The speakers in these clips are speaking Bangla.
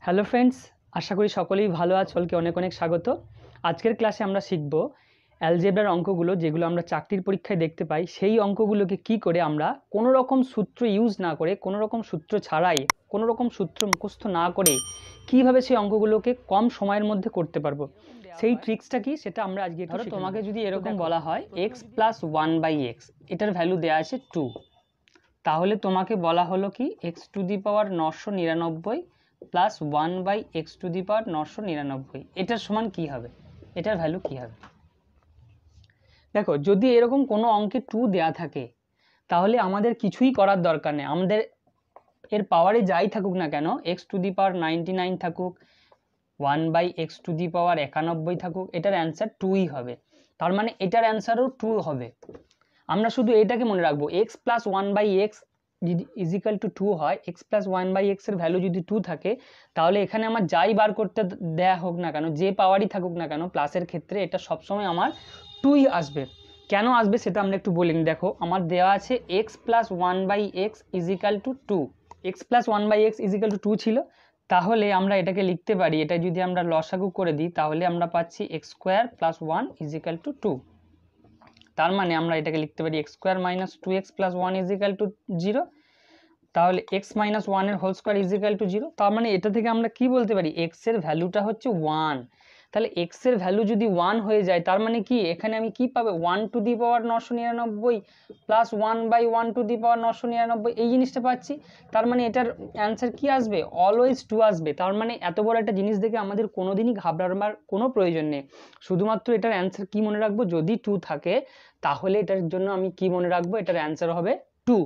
হ্যালো ফ্রেন্ডস, আশা করি সকলেই ভালো আছো। সকলকে অনেক অনেক স্বাগত। আজকের ক্লাসে আমরা শিখব অ্যালজেব্রার অঙ্কগুলো, যেগুলো আমরা চাকরির পরীক্ষায় দেখতে পাই। সেই অঙ্কগুলোকে কি করে আমরা কোনো রকম সূত্র ইউজ না করে, কোনো রকম সূত্র ছাড়াই, কোনো রকম সূত্র মুখস্থ না করে কিভাবে সেই অঙ্কগুলোকে কম সময়ের মধ্যে করতে পারবো, সেই ট্রিক্সটা কি সেটা আমরা আজকে ধরো তোমাকে যদি এরকম বলা হয় x + 1/x, এটার ভ্যালু দেওয়া আছে 2, তাহলে তোমাকে বলা হলো কি x⁻৯৯৯ প্লাস 1/x⁻৯৯৯, এটার সমান কি হবে, এটার ভ্যালু কি হবে। দেখো, যদি এরকম কোনো অঙ্কে 2 দেয়া থাকে তাহলে আমাদের কিছুই করার দরকার নেই। আমাদের এর পাওয়ারে যাই থাকুক না কেন, x⁻99 থাকুক, 1/x⁻91 থাকুক, এটার অ্যান্সার 2ই হবে। তার মানে এটার অ্যান্সারও 2 হবে। আমরা শুধু এটাকে মনে রাখবো, x + 1/x = 2 হয়, x + 1/x এর ভ্যালু যদি 2 থাকে, তাহলে এখানে আমার যাই বার করতে দেয়া হোক না কেন, যে পাওয়ারই থাকুক না কেন, প্লাসের ক্ষেত্রে এটা সবসময় আমার 2ই আসবে। কেন আসবে সেটা আমরা একটু বলি। দেখো, আমার দেওয়া আছে x + 1/x = 2, x + 1/x = 2 ছিল, তাহলে আমরা এটাকে লিখতে পারি, এটা যদি আমরা লসাগু করে দিই তাহলে আমরা পাচ্ছি x² + 1 = 2। তার মানে আমরা এটাকে লিখতে পারি x² - 2x + 1 = 0। তাহলে x - 1 এর হোল স্কয়ার = 0। তার মানে এটা থেকে আমরা কি বলতে পারি, x এর ভ্যালুটা হচ্ছে 1। তাহলে x এর ভ্যালু যদি 1 হয়ে যায়, তার মানে কি এখানে আমি কি পাবো, 1⁻৯৯৯ প্লাস 1/1⁻৯৯৯, এই জিনিসটা পাচ্ছি। তার মানে এটার অ্যান্সার কি আসবে, অলওয়েজ 2 আসবে। তার মানে এত বড় একটা জিনিস দেখে আমাদের কোনোদিনই ঘাবড়াবার কোনো প্রয়োজন নেই। শুধুমাত্র এটার অ্যান্সার কি মনে রাখবো, যদি 2 থাকে তাহলে এটার জন্য আমি কি মনে রাখবো, এটার অ্যান্সার হবে 2।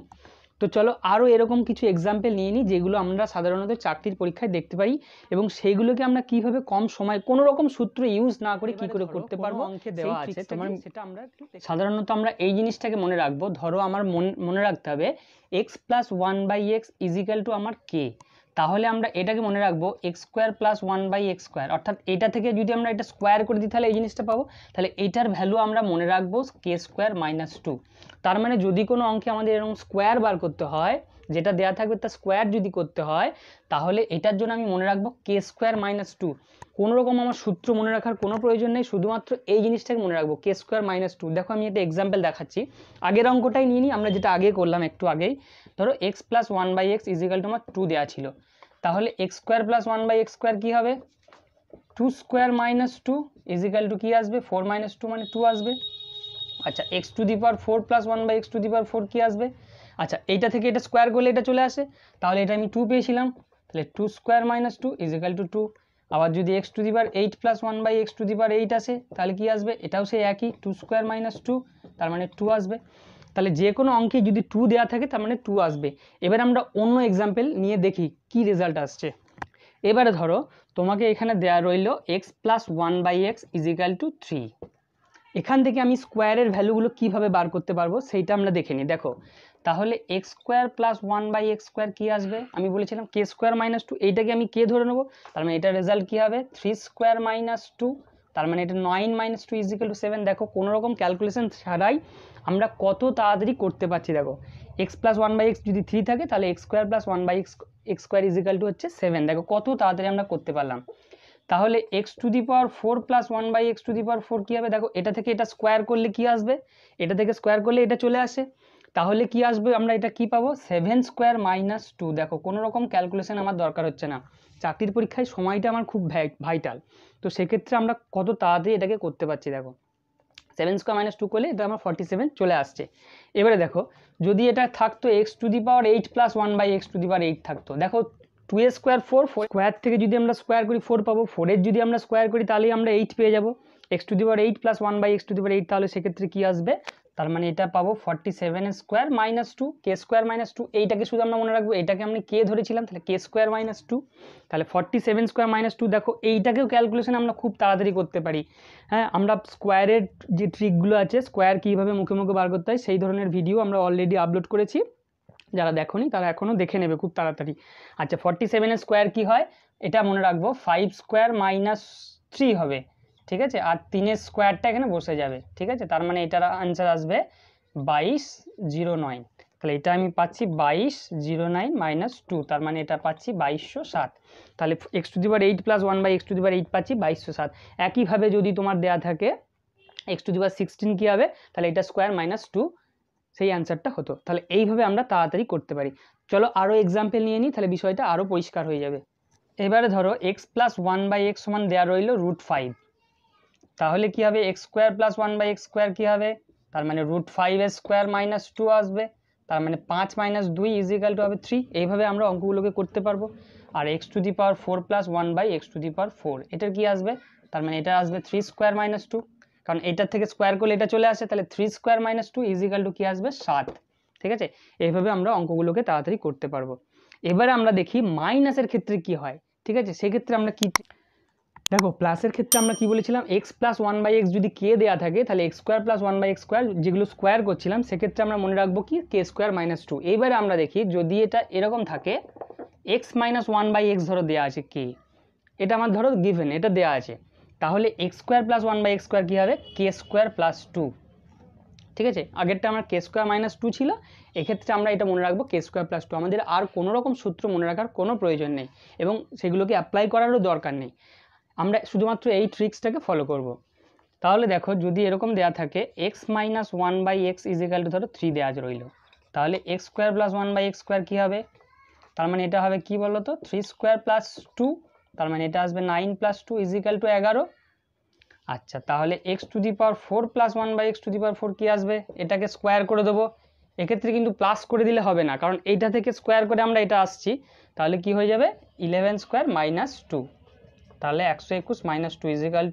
তো চলো আরও এরকম কিছু এক্সাম্পল নিয়ে নিই, যেগুলো আমরা সাধারণত চাকরির পরীক্ষায় দেখতে পাই, এবং সেইগুলোকে আমরা কিভাবে কম সময় কোনো রকম সূত্র ইউজ না করে কি করে করতে পারবো। অঙ্কে দেওয়া আছে তোমার, সেটা আমরা সাধারণত আমরা এই জিনিসটাকে মনে রাখবো। ধরো আমার মনে রাখতে হবে x + 1/x = আমার k, তাহলে আমরা এটাকে মনে রাখবো x² + 1/x², অর্থাৎ এটা থেকে যদি আমরা এটা স্কোয়ার করে দিই তাহলে এই জিনিসটা পাবো। তাহলে এইটার ভ্যালু আমরা মনে রাখবো k² - 2। তার মানে যদি কোনো অঙ্কে আমাদের এরকম স্কোয়ার বার করতে হয়, যেটা দেয়া থাকবে তার স্কোয়ার যদি করতে হয়, তাহলে এটার জন্য আমি মনে রাখবো k² - 2। কোনো রকম আমার সূত্র মনে রাখার কোনো প্রয়োজন নেই, শুধুমাত্র এই জিনিসটাকে মনে রাখবো k² - 2। দেখো আমি একটা এক্সাম্পল দেখাচ্ছি, আগের অঙ্কটাই নিয়ে নিই আমরা, যেটা আগে করলাম একটু আগেই। ধরো x + 1/x = আমার 2 দেওয়া ছিল, তাহলে x² + 1/x² কি হবে, 2² - 2 = কি আসবে, 4 - 2 মানে 2 আসবে। আচ্ছা, x⁴ + 1/x⁴ কি আসবে, আচ্ছা এইটা থেকে এটা স্কোয়ার করলে এটা চলে আসে, তাহলে এটা আমি 2 পেয়েছিলাম। তাহলে 2² - 2 = 2। আবার যদি x⁸ + 1/x⁸ আসে, তাহলে কি আসবে, এটাও সেই একই 2² - 2, তার মানে 2 আসবে। তাহলে যে কোনো অঙ্কে যদি 2 দেওয়া থাকে তার মানে 2 আসবে। এবার আমরা অন্য এক্সাম্পল নিয়ে দেখি কি রেজাল্ট আসছে। এবারে ধরো তোমাকে এখানে দেওয়া রইল x + 1/x = 3। এখান থেকে আমি স্কোয়ারের ভ্যালুগুলো কিভাবে বার করতে পারবো সেইটা আমরা দেখে নিই। দেখো, তাহলে x² + 1/x² কি আসবে, আমি বলেছিলাম k² - 2, এইটাকে আমি k ধরে নেবো। তার মানে এটার রেজাল্ট কি হবে, 3² - 2, তার মানে এটা 9 - 2 = 7। দেখো, কোনো রকম ক্যালকুলেশন ছাড়াই আমরা কত তাড়াতাড়ি করতে পারছি। দেখো, x + 1/x যদি 3 থাকে, তাহলে x² + 1/x² হচ্ছে 7। দেখো কত তাড়াতাড়ি আমরা করতে পারলাম। তাহলে x⁴ + 1/x⁴ কি হবে, দেখো এটা থেকে এটা স্কোয়ার করলে কি আসবে, এটা থেকে স্কোয়ার করলে এটা চলে আসে, তাহলে কি আসবে, আমরা এটা কি পাবো, 7² - 2। দেখো কোনো রকম ক্যালকুলেশন আমার দরকার হচ্ছে না, চাকরির পরীক্ষায় সময়টা আমার খুব ভাইটাল, তো সেক্ষেত্রে আমরা কত তাড়াতাড়ি এটাকে করতে পারছি। দেখো 7² - 2 করলে এটা আমার 47 চলে আসছে। এবারে দেখো, যদি এটা থাকতো x⁸ + 1/x⁸ থাকতো, দেখো 2 স্কোয়ার 4, স্কোয়ার থেকে যদি আমরা স্কোয়ার করি 4 পাবো, 4 এর যদি আমরা স্কোয়ার করি তাহলেই আমরা 8 পেয়ে যাবো। x⁸ + 1/x⁸, তাহলে সেক্ষেত্রে কি আসবে, তার মানে এটা পাবো 47² - 2, k² - 2। এইটাকে শুধু আমরা মনে রাখবো, এটাকে আমি k ধরেছিলাম, তাহলে k² - 2, তাহলে 47² - 2। দেখো এইটাকেও ক্যালকুলেশন আমরা খুব তাড়াতাড়ি করতে পারি। হ্যাঁ, আমরা স্কোয়ারের যে ট্রিকগুলো আছে, স্কোয়ার কীভাবে মুখে মুখে বার করতে হয়, সেই ধরনের ভিডিও আমরা অলরেডি আপলোড করেছি, যারা দেখোনি তারা এখনও দেখে নেবে খুব তাড়াতাড়ি। আচ্ছা, 47 স্কোয়ার কী হয় এটা মনে রাখবো, 5² - 3 হবে, ঠিক আছে, আর 3 স্কোয়ারটা এখানে বসে যাবে, ঠিক আছে। তার মানে এটার আনসার আসবে 2209। তাহলে এটা আমি পাচ্ছি 2209 মাইনাস 2, তার মানে এটা পাচ্ছি 2207। তাহলে x⁸ প্লাস 1/x⁸ পাচ্ছি 2207। একইভাবে যদি তোমার দেয়া থাকে x⁻16 কী হবে, তাহলে এটা স্কোয়ার মাইনাস 2, সেই অ্যান্সারটা হতো। তাহলে এইভাবে আমরা তাড়াতাড়ি করতে পারি। চলো আরও এক্সাম্পল নিয়ে নিই, তাহলে বিষয়টা আরও পরিষ্কার হয়ে যাবে। এবারে ধরো x+1/x সমান দেওয়া রইল √5, তাহলে কি হবে x² + 1/x² কি হবে, তার মানে √5² মাইনাস 2 আসবে, তার মানে 5 - 2 = হবে 3। এইভাবে আমরা অঙ্কগুলোকে করতে পারবো। আর x⁴ + 1/x⁴ এটার কি আসবে, তার মানে এটা আসবে 3² - 2, কারণ এটার থেকে স্কোয়ার করলে এটা চলে আসে, তাহলে 3² - 2 = কি আসবে 7। ঠিক আছে, এইভাবে আমরা অঙ্কগুলোকে তাড়াতাড়ি করতে পারবো। এবারে আমরা দেখি মাইনাসের ক্ষেত্রে কি হয়। ঠিক আছে, সেক্ষেত্রে আমরা কি দেখো, প্লাসের ক্ষেত্রে আমরা কি বলেছিলাম, x+1/x যদি কে দেওয়া থাকে তাহলে x² + 1/x², যেগুলো স্কোয়ার করছিলাম সেক্ষেত্রে আমরা মনে রাখবো কি k² - 2। এইবারে আমরা দেখি যদি এটা এরকম থাকে x - 1/x ধরো দেওয়া আছে k, এটা আমার ধরো গিভেন, এটা দেওয়া আছে, তাহলে x² + 1/x² কী হবে k² + 2। ঠিক আছে, আগেরটা আমার k² - 2 ছিল, এক্ষেত্রে আমরা এটা মনে রাখবো k² + 2। আমাদের আর কোনো রকম সূত্র মনে রাখার কোনো প্রয়োজন নেই এবং সেগুলোকে অ্যাপ্লাই করারও দরকার নেই, আমরা শুধুমাত্র এই ট্রিক্সটাকে ফলো করব। তাহলে দেখো যদি এরকম দেয়া থাকে x - 1/x = ধরো 3 দেওয়া রইল, তাহলে x² + 1/x² কী হবে, তার মানে এটা হবে কি বলো তো 3² + 2, তার মানে এটা আসবে 9 + 2 = 11। আচ্ছা, তাহলে x⁴ + 1/x⁴ কি আসবে, এটাকে স্কোয়ার করে দেবো। এক্ষেত্রে কিন্তু প্লাস করে দিলে হবে না, কারণ এইটা থেকে স্কোয়ার করে আমরা এটা আসছি, তাহলে কি হয়ে যাবে 11² - 2, তাহলে 121 -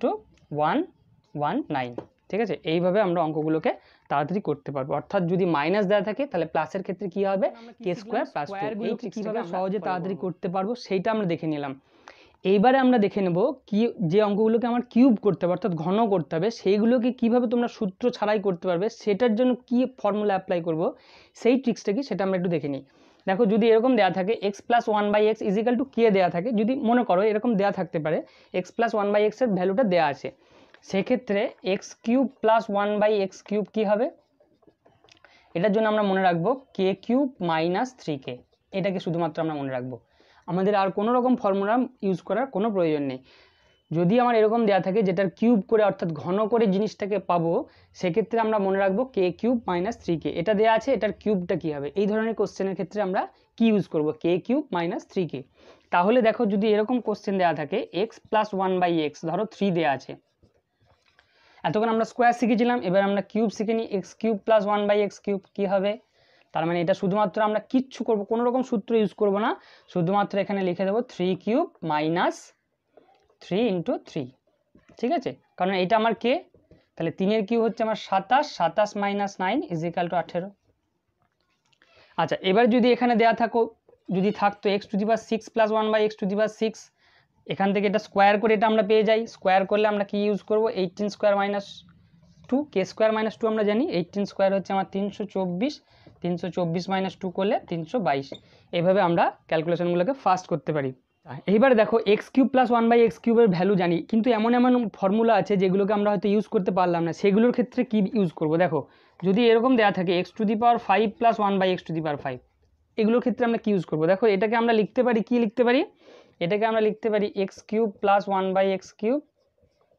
2 = 119। ঠিক আছে, এইভাবে আমরা অঙ্কগুলোকে তাড়াতাড়ি করতে পারবো। অর্থাৎ যদি মাইনাস দেওয়া থাকে তাহলে প্লাসের ক্ষেত্রে কি হবে k² + 2। এই কীভাবে সহজে তাড়াতাড়ি করতে পারবো সেইটা আমরা দেখে নিলাম। এইবারে আমরা দেখে নেব কি যে অঙ্কগুলোকে আমার কিউব করতে হবে অর্থাৎ ঘন করতে হবে, সেইগুলোকে কিভাবে তোমরা সূত্র ছাড়াই করতে পারবে, সেটার জন্য কি ফর্মুলা অ্যাপ্লাই করব সেই ট্রিক্সটা কি সেটা আমরা একটু দেখে নিই। দেখো যদি এরকম দেওয়া থাকে x + 1/x = k দেওয়া থাকে, যদি মনে করো এরকম দেওয়া থাকতে পারে x + 1/x এর ভ্যালুটা দেওয়া আছে, সেক্ষেত্রে x³ + 1/x³ কি হবে, এটার জন্য আমরা মনে রাখবো k³ - 3k, এটাকে শুধুমাত্র আমরা মনে রাখবো, আমাদের আর কোনো রকম ফর্মুলা ইউজ করার কোনো প্রয়োজন নেই। যদি আমার এরকম দেওয়া থাকে যেটার কিউব করে অর্থাৎ ঘন করে জিনিসটাকে পাবো, সেক্ষেত্রে আমরা মনে রাখবো k³ - 3k, এটা দেওয়া আছে, এটার কিউবটা কী হবে, এই ধরনের কোশ্চেনের ক্ষেত্রে আমরা কি ইউজ করব k³ - 3k। তাহলে দেখো যদি এরকম কোশ্চেন দেওয়া থাকে x + 1/x ধরো 3 দেওয়া আছে, এতক্ষণ আমরা স্কোয়ার শিখেছিলাম, এবার আমরা কিউব শিখে নিই, x³ + 1/x³ কী হবে, তার মানে এটা শুধুমাত্র আমরা কিচ্ছু করব কোনো রকম সূত্র ইউজ করব না, শুধুমাত্র এখানে লিখে দেবো 3³ - 3 × 3। ঠিক আছে, কারণ এটা আমার কে, তাহলে 3-এর কিউব হচ্ছে আমার 27, 27 - 9 = 18। আচ্ছা, এবার যদি এখানে দেওয়া যদি থাকতো x⁶ + 1/x⁶, এখান থেকে এটা স্কোয়ার করে এটা আমরা পেয়ে যাই, স্কোয়ার করলে আমরা কি ইউজ করব 18² - 2, k² - 2 আমরা জানি, 18² হচ্ছে আমার 324, 324 - 2 করলে 322। এইভাবে আমরা ক্যালকুলেশনগুলোকে ফাস্ট করতে পারি। এইবারে দেখো x³ + 1/x³ এর ভ্যালু জানি, কিন্তু এমন এমন ফর্মুলা আছে যেগুলোকে আমরা হয়তো ইউজ করতে পারলাম না, সেগুলোর ক্ষেত্রে কি ইউজ করব, দেখো যদি এরকম দেওয়া থাকে x⁵ + 1/x⁵, এগুলোর ক্ষেত্রে আমরা কি ইউজ করব, দেখো এটাকে আমরা লিখতে পারি, কি লিখতে পারি, এটাকে আমরা লিখতে পারি x³ + 1/x³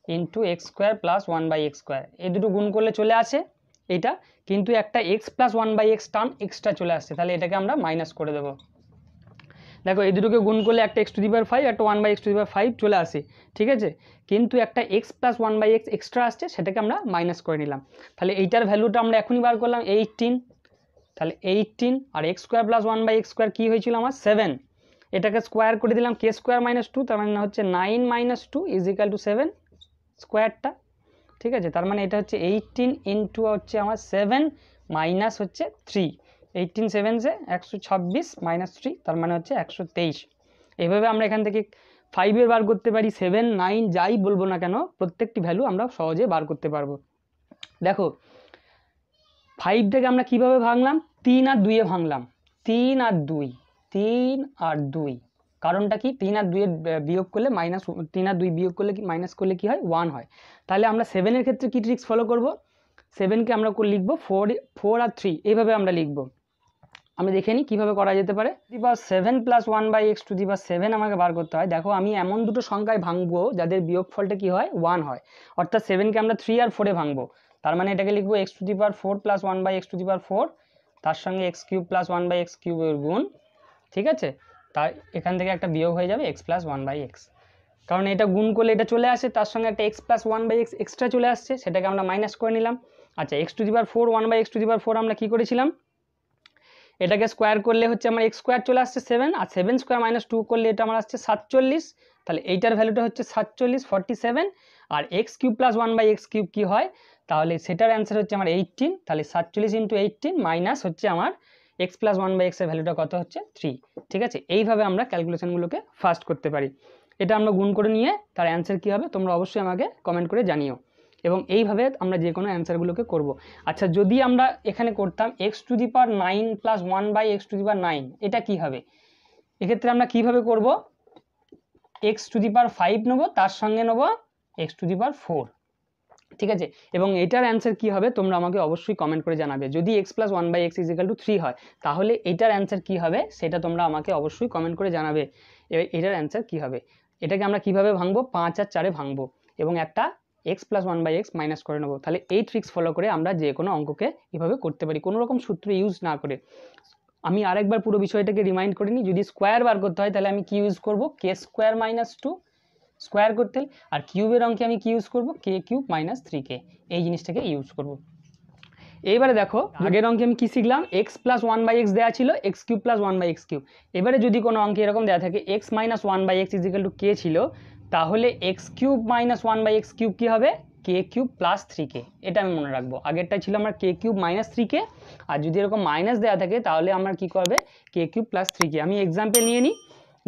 × x² + 1/x², এই দুটো গুণ করলে চলে আসে এটা, কিন্তু একটা x + 1/x টার্ম এক্সট্রা চলে আসছে, তাহলে এটাকে আমরা মাইনাস করে দেবো। দেখো এই দুটোকে গুণ করলে একটা x⁵ একটা 1/x⁵ চলে আসে, ঠিক আছে, কিন্তু একটা x + 1/x এক্সট্রা আসছে, সেটাকে আমরা মাইনাস করে নিলাম। তাহলে এইটার ভ্যালুটা আমরা এখনই বার করলাম 18, তাহলে 18 আর x² + 1/x² কী হয়েছিল আমার 7, এটাকে স্কোয়ার করে দিলাম k² - 2, তার মানে হচ্ছে 9 - 2 = 7 স্কোয়ারটা। ঠিক আছে, তার মানে এটা হচ্ছে 18 × হচ্ছে আমার 7 মাইনাস হচ্ছে 3, 18 7 126 - 3, তার মানে হচ্ছে 123। এইভাবে আমরা এখান থেকে 5-এর বার করতে পারি, 7 9 যাই বলবো না কেন প্রত্যেকটি ভ্যালু আমরা সহজে বার করতে পারবো। দেখো 5টাকে আমরা কিভাবে ভাঙলাম, 3 আর 2-এ ভাঙলাম, 3 আর 2, 3 আর 2, কারণটা কি 3 আর 2-এর বিয়োগ করলে -3 আর 2 বিয়োগ করলে কি মাইনাস করলে কি হয় 1 হয়। তাহলে আমরা 7-এর ক্ষেত্রে কি ট্রিক্স ফলো করব, 7কে আমরা লিখব 4 আর 3, এইভাবে আমরা লিখব আমি দেখে নিই কীভাবে করা যেতে পারে। To the power 7 plus 1/x to the power 7 আমাকে বার করতে হয়। দেখো আমি এমন দুটো সংখ্যায় ভাঙবো যাদের বিয়োগফলটা কি হয় 1 হয়, অর্থাৎ 7কে আমরা 3 আর 4-এ ভাঙবো। তার মানে এটাকে লিখবো x to the power 4 plus 1/x to the power 4, তার সঙ্গে x কিউব প্লাস 1/x কিউবের গুণ, ঠিক আছে। তার এখান থেকে একটা বিয়োগ হয়ে যাবে x প্লাস 1/x, কারণ এটা গুণ করলে এটা চলে আসে, তার সঙ্গে একটা x প্লাস 1/x এক্সট্রা চলে আসছে, সেটাকে আমরা মাইনাস করে নিলাম। আচ্ছা, x to the power 4 1/x to the power 4 আমরা কী করেছিলাম, এটাকে স্কোয়ার করলে হচ্ছে আমার x স্কোয়ার চলে আসছে 7, আর 7 স্কোয়ার মাইনাস 2 করলে এটা আমার আসছে 47, তাহলে এইটার ভ্যালুটা হচ্ছে 47 47, আর x cube plus 1/x cube কী হয়, তাহলে সেটার অ্যান্সার হচ্ছে আমার 18, তাহলে 47 ইন্টু 18 মাইনাস হচ্ছে আমার x প্লাস 1/x এর ভ্যালুটা কত হচ্ছে 3, ঠিক আছে। এইভাবে আমরা ক্যালকুলেশনগুলোকে ফাস্ট করতে পারি। এটা আমরা গুণ করে নিয়ে তার অ্যান্সার কী হবে তোমরা অবশ্যই আমাকে কমেন্ট করে জানিও, এবং এইভাবে আমরা যে কোনো অ্যান্সারগুলোকে করব। আচ্ছা, যদি আমরা এখানে করতাম x to the power 9 plus 1/x to the power 9, এটা কী হবে, এক্ষেত্রে আমরা কীভাবে করব, x টু দি পাওয়ার 5 নেব, তার সঙ্গে নেব x টু দি পাওয়ার 4, ঠিক আছে। এবং এটার অ্যান্সার কী হবে তোমরা আমাকে অবশ্যই কমেন্ট করে জানাবে। যদি x plus 1/x is equal two 3 হয়, তাহলে এটার অ্যান্সার কী হবে সেটা তোমরা আমাকে অবশ্যই কমেন্ট করে জানাবে। এটার অ্যান্সার কী হবে, এটাকে আমরা কীভাবে ভাঙবো, 5 আর 4-এ ভাঙবো এবং একটা x প্লাস 1/x মাইনাস করে নেবো। তাহলে এই ট্রিক্স ফলো করে আমরা যে কোনো অঙ্ককে এভাবে করতে পারি, কোনো রকম সূত্র ইউজ না করে। আমি আরেকবার পুরো বিষয়টাকে রিমাইন্ড করে নিই, যদি স্কোয়ার বার করতে হয় তাহলে আমি কি ইউজ করব, কে স্কোয়ার মাইনাস 2 স্কোয়ার করতে, আর কিউবের অঙ্কে আমি কি ইউজ করব, কে কিউব মাইনাস 3k, এই জিনিসটাকে ইউজ করব। এইবারে দেখো আগের অঙ্কে আমি কি শিখলাম, x প্লাস 1/x দেওয়া ছিল, x cube plus 1/x cube. এবারে যদি কোনো অঙ্কে এরকম দেওয়া থাকে x minus 1/x is equal to k ছিল, তাহলে x cube minus 1/x cube কী হবে, কে কিউব প্লাস 3k, এটা আমি মনে রাখবো। আগেরটা ছিল আমার কে কিউব মাইনাস 3k, আর যদি এরকম মাইনাস দেওয়া থাকে তাহলে আমার কি করবে, কে কিউব প্লাস 3k। আমি এক্সাম্পল নিয়ে নিই,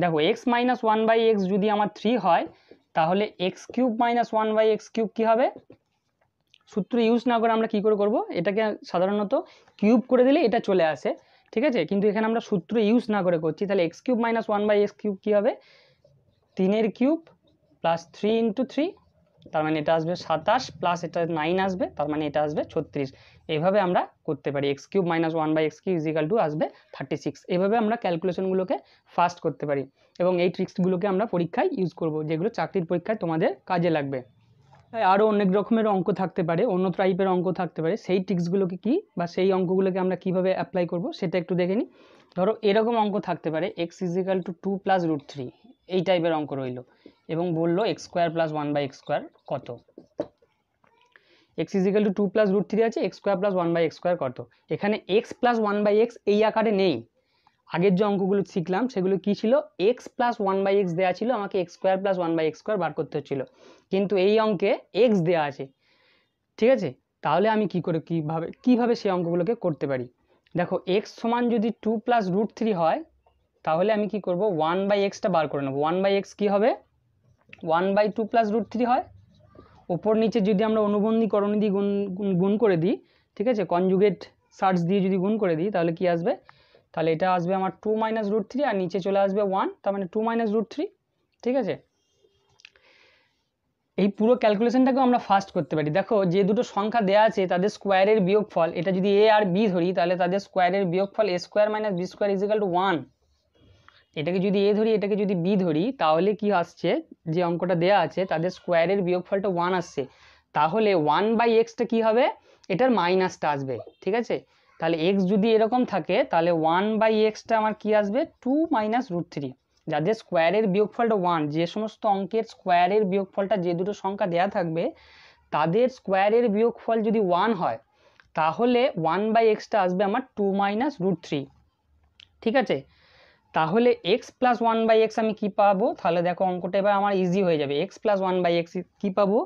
দেখো x মাইনাস 1/x যদি আমার 3 হয়, তাহলে x cube minus 1/x cube কী হবে, সূত্র ইউজ না করে আমরা কি করে করব, এটাকে সাধারণত কিউব করে দিলে এটা চলে আসে, ঠিক আছে, কিন্তু এখানে আমরা সূত্র ইউজ না করে করছি। তাহলে x cube minus 1/x cube কী হবে, 3-এর কিউব প্লাস 3 ইন্টু 3, তার মানে এটা আসবে 27, প্লাস এটা 9 আসবে, তার মানে এটা আসবে 36। এইভাবে আমরা করতে পারি, x cube minus 1/x cube equal to আসবে 36। এইভাবে আমরা ক্যালকুলেশনগুলোকে ফাস্ট করতে পারি, এবং এই ট্রিক্সগুলোকে আমরা পরীক্ষায় ইউজ করব, যেগুলো চাকরির পরীক্ষায় তোমাদের কাজে লাগবে। আরও অনেক রকমের অঙ্ক থাকতে পারে, অন্য টাইপের অঙ্ক থাকতে পারে, সেই ট্রিক্সগুলোকে কি বা সেই অঙ্কগুলোকে আমরা কিভাবে অ্যাপ্লাই করব সেটা একটু দেখে নিই। ধরো এরকম অঙ্ক থাকতে পারে, x equal to 2 plus root 3, এই টাইপের অঙ্ক রইল, এবং বললো x square plus 1/x square কত, x equal to 2 plus root 3 আছে, x square plus 1/x square কত। এখানে x প্লাস 1/x এই আকারে নেই, আগের যে অঙ্কগুলো শিখলাম সেগুলো কি ছিল, x প্লাস 1/x দেওয়া ছিল, আমাকে x square plus 1/x square বার করতে হচ্ছিল, কিন্তু এই অঙ্কে x দেওয়া আছে, ঠিক আছে। তাহলে আমি কি করে কিভাবে সেই অঙ্কগুলোকে করতে পারি, দেখো x সমান যদি 2 প্লাস রুট 3 হয়, তাহলে আমি কি করব, 1/xটা বার করে নেব। 1/x কি হবে, 1/2 প্লাস রুট 3 হয়, ওপর নিচে যদি আমরা অনুবন্ধীকরণ দিয়ে গুণ করে দিই, ঠিক আছে, কনজুগেট সার্চ দিয়ে যদি গুণ করে দিই, তাহলে কি আসবে, তাহলে এটা আসবে আমার 2 মাইনাস রুট 3, আর নিচে চলে আসবে 1, তার মানে 2 মাইনাস রুট 3, ঠিক আছে। এই পুরো ক্যালকুলেশনটাকেও আমরা ফাস্ট করতে পারি। দেখো যে দুটো সংখ্যা দেওয়া আছে তাদের স্কোয়ারের বিয়োগফল, এটা যদি a আর b ধরি, তাহলে তাদের স্কোয়ারের বিয়োগফল a square minus b square equal to 1। এটাকে যদি a ধরি, এটাকে যদি b ধরি, তাহলে কি আসছে, যে অঙ্কটা দেওয়া আছে তাদের স্কোয়ারের বিয়োগফলটা 1 আসছে, তাহলে 1/xটা কি হবে, এটার মাইনাসটা আসবে, ঠিক আছে। তাহলে x যদি এরকম থাকে, তাহলে 1/xটা আমার কি আসবে, 2 মাইনাস রুট 3। যাদের স্কোয়ারের বিয়োগফলটা 1, যে সমস্ত অঙ্কের স্কোয়ারের বিয়োগফলটা যে দুটো সংখ্যা দেওয়া থাকবে তাদের স্কোয়ারের বিয়োগফল যদি 1 হয়, তাহলে 1/xটা আসবে আমার 2 মাইনাস রুট 3, ঠিক আছে। তাহলে x প্লাস 1/x আমি কি পাবো, তাহলে দেখো অঙ্কটা এবার আমার ইজি হয়ে যাবে। x প্লাস 1/x কি পাবো,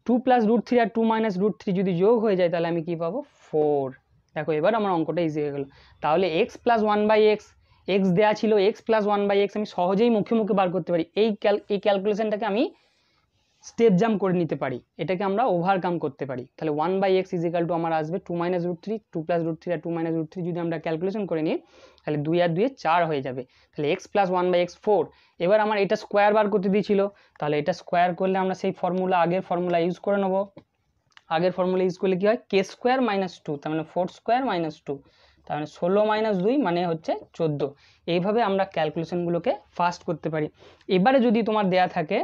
2 প্লাস রুট 3 আর 2 মাইনাস রুট 3 যদি যোগ হয়ে যায়, তাহলে আমি কি পাবো, 4। দেখো এবার আমার অঙ্কটা ইজি হয়ে গেল। তাহলে x প্লাস 1/x, x দেওয়া ছিল, x প্লাস 1/x আমি সহজেই মুখে মুখে বার করতে পারি। এই ক্যালকুলেশনটাকে আমি স্টেপ জাম্প করে নিতে পারি, এটাকে আমরা ওভারকাম করতে পারি। তাহলে 1/x ইজিক্যাল টু আমার আসবে 2 মাইনাস রুট 3, 2 প্লাস রুট 3 আর 2 মাইনাস রুট 3 যদি আমরা ক্যালকুলেশন করে নিই, তাহলে 2 আর 2 4 হয়ে যাবে। তাহলে x প্লাস 1/x 4। এবার আমার এটা স্কোয়ার বার করতে দিয়েছিল, তাহলে এটা স্কোয়ার করলে আমরা সেই ফর্মুলা, আগের ফর্মুলা ইউজ করে নেব। আগের ফর্মুলা ইউজ করলে কি হয়, কে স্কোয়ার মাইনাস 2, তার মানে 4 স্কোয়ার মাইনাস 2, তার মানে 16 মাইনাস 2 মানে হচ্ছে 14। এইভাবে আমরা ক্যালকুলেশনগুলোকে ফাস্ট করতে পারি। এবারে যদি তোমার দেয়া থাকে,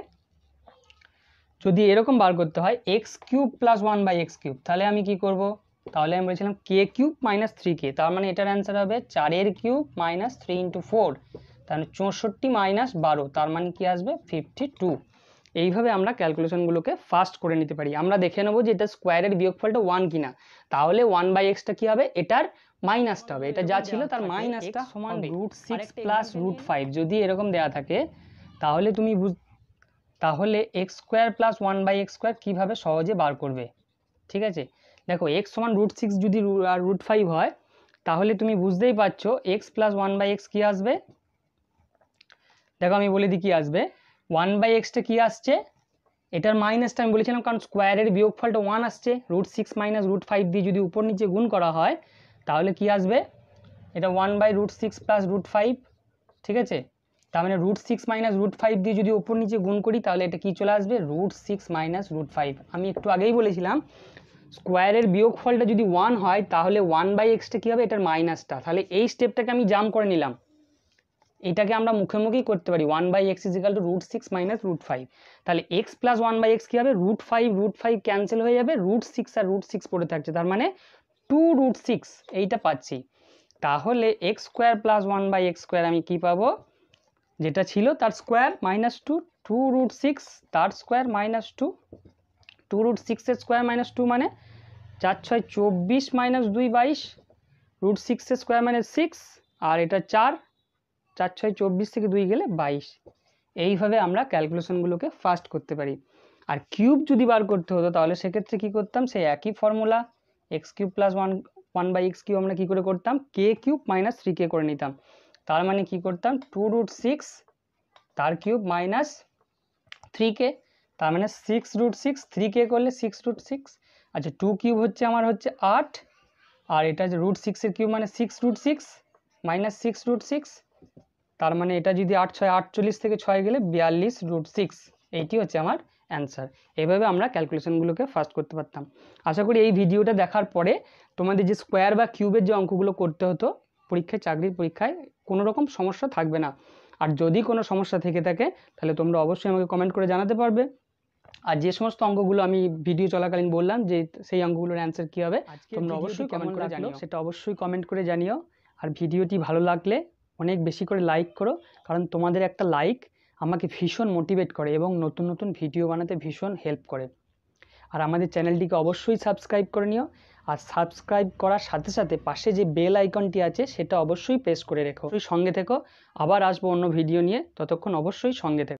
যদি এরকম বার করতে হয় x cube plus 1/x cube, তাহলে আমি কি করব, তাহলে আমি বলেছিলাম কে কিউব মাইনাস 3k, তার মানে এটার অ্যান্সার হবে 4 কিউব মাইনাস 3 × 4, তাহলে 64 মাইনাস 12, তার মানে কি আসবে 52। এইভাবে আমরা ক্যালকুলেশনগুলোকে ফাস্ট করে নিতে পারি। আমরা দেখে নেবো যে এটা স্কোয়ারের বিয়োগফলটা 1 কিনা, তাহলে 1/xটা কি হবে, এটার মাইনাসটা হবে, এটা যা ছিল তার মাইনাসটা সমান √6 প্লাস √5। যদি এরকম দেয়া থাকে তাহলে তুমি তাহলে x² প্লাস 1/x² কীভাবে সহজে বার করবে। ঠিক আছে, দেখো x সমান √6 যদি আর √5 হয়, তাহলে তুমি বুঝতেই পারছো x প্লাস 1/x কী আসবে। দেখো আমি বলে দিই কী আসবে, 1/xটা কী আসছে, এটার মাইনাসটা আমি বলেছিলাম কারণ স্কোয়ারের বিয়োগফলটা 1 আসছে, √6 মাইনাস √5 দিয়ে যদি উপর নিচে গুণ করা হয় তাহলে কি আসবে, এটা 1/√6 প্লাস √5। ঠিক আছে, তার মানে √6 মাইনাস √5 দিয়ে যদি উপর নিচে গুণ করি তাহলে এটা কি চলে আসবে, √6 মাইনাস √5। আমি একটু আগেই বলেছিলাম স্কোয়ারের বিয়োগফলটা যদি 1 হয় তাহলে 1/xটা কী হবে, এটার মাইনাসটা, তাহলে এই স্টেপটাকে আমি জাম্প করে নিলাম, এটাকে আমরা মুখোমুখি করতে পারি 1/x = √6 মাইনাস √5। তাহলে x প্লাস 1/x কী হবে, √5 ক্যান্সেল হয়ে যাবে, √6 আর √6 পড়ে থাকছে, তার মানে 2√6 এইটা পাচ্ছি। তাহলে x² প্লাস 1/x² আমি কি পাবো, যেটা ছিল তার স্কোয়ার মাইনাস 2√6 তার স্কোয়ার মাইনাস 2√6 এর স্কোয়ার মাইনাস 2 মানে 4 × 6 = 24 মাইনাস 2 = 22, √6 এর স্কোয়ার মানে 6 আর এটা 4 4 × 6 = 24 থেকে 2 গেলে 22। এইভাবে আমরা ক্যালকুলেশনগুলোকে ফাস্ট করতে পারি। আর কিউব যদি বার করতে হতো তাহলে সেক্ষেত্রে কী করতাম, সেই একই ফর্মুলা x³ প্লাস 1/x³ আমরা কী করে করতাম, k³ মাইনাস 3k করে নিতাম, তার মানে কি করতাম 2√6 তার কিউব মাইনাস 3k, তার মানে 6√6, 3k করলে 6√6। আচ্ছা 2 কিউব হচ্ছে আমার হচ্ছে 8, আর এটা যে √6 এর কিউব মানে 6√6 মাইনাস 6√6, তার মানে এটা যদি 8 × 6 = 48 থেকে 6 গেলে 42√6। এইটি হচ্ছে আমার অ্যান্সার। এইভাবে আমরা ক্যালকুলেশনগুলোকে ফাস্ট করতে পারতাম। আশা করি এই ভিডিওটা দেখার পরে তোমাদের যে স্কোয়ার বা কিউবের যে অঙ্কগুলো করতে হতো পরীক্ষায়, চাকরির পরীক্ষায় কোনো রকম সমস্যা থাকবে না। আর যদি কোনো সমস্যা থেকে থাকে তাহলে তোমরা অবশ্যই আমাকে কমেন্ট করে জানাতে পারবে। আর যে সমস্ত অঙ্কগুলো আমি ভিডিও চলাকালীন বললাম যে সেই অঙ্কগুলোর অ্যান্সার কী হবে তোমরা অবশ্যই কমেন্ট করে জানিও, সেটা অবশ্যই কমেন্ট করে জানিও। আর ভিডিওটি ভালো লাগলে অনেক বেশি করে লাইক করো, কারণ তোমাদের একটা লাইক আমাকে ভীষণ মোটিভেট করে এবং নতুন নতুন ভিডিও বানাতে ভীষণ হেল্প করে। আর আমাদের চ্যানেলটিকে অবশ্যই সাবস্ক্রাইব করে নিও, আর সাবস্ক্রাইব করার সাথে সাথে পাশে যে বেল আইকনটি আছে সেটা অবশ্যই প্রেস করে রেখো। সঙ্গে থেকো, আবার আসবো অন্য ভিডিও নিয়ে, ততক্ষণ অবশ্যই সঙ্গে থেকো।